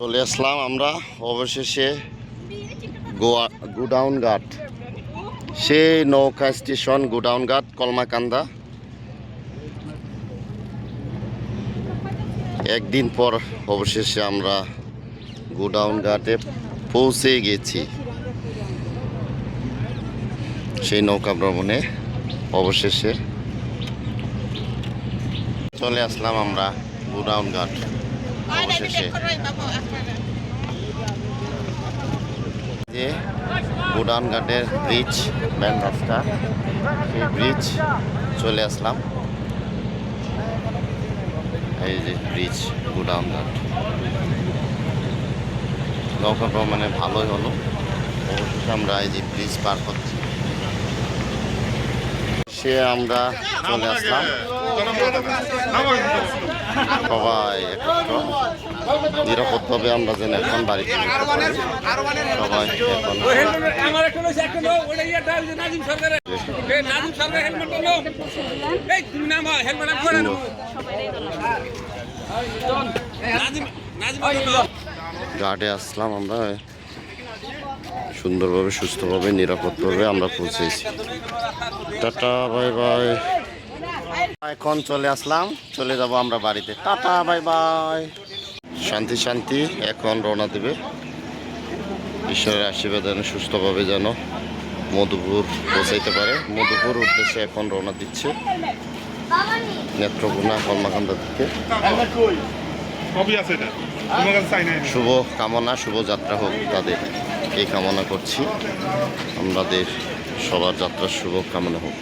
চলে আসলাম আমরা অবশেষে গোডাউন ঘাট, সেই নৌকা স্টেশন গোডাউন ঘাট কলমাকান্দা। একদিন পর অবশেষে আমরা গোডাউন ঘাটে পৌঁছে গেছি। সেই নৌকা ভ্রমণে অবশেষে চলে আসলাম আমরা গোডাউন ঘাট। অবশেষে যে গোডাউন ঘাটের ব্রিজ, মেন রাস্তা, সেই ব্রিজ চলে আসলাম। এই যে ব্রিজ গোডাউন ঘাট। নৌকা ভ্রমণে ভালোই হলো। অবশেষে আমরা এই যে ব্রিজ পার করছি, সে আমরা চলে আসলাম সবাই একত্র নিরাপদভাবে। আমরা যেন এখন বাড়িতে সবাই ঘাটে আসলাম। আমরা সুন্দরভাবে, সুস্থভাবে, নিরাপদভাবে আমরা পৌঁছেছি। Tata, bye bye. এখন চলে আসলাম, চলে যাব আমরা বাড়িতে। Tata, bye bye. শান্তি শান্তি এখন রওনা দেবে। ঈশ্বরের আশীর্বাদ যেন সুস্থভাবে যেন মধুপুর পৌঁছাইতে পারে। মধুপুর উদ্দেশ্যে এখন রওনা দিচ্ছে নেত্রকোনা কলমাকান্দার দিকে। শুভ কামনা, শুভ যাত্রা হোক তাদের, এই কামনা করছি। আমাদের সবার যাত্রার শুভ কামনা হোক।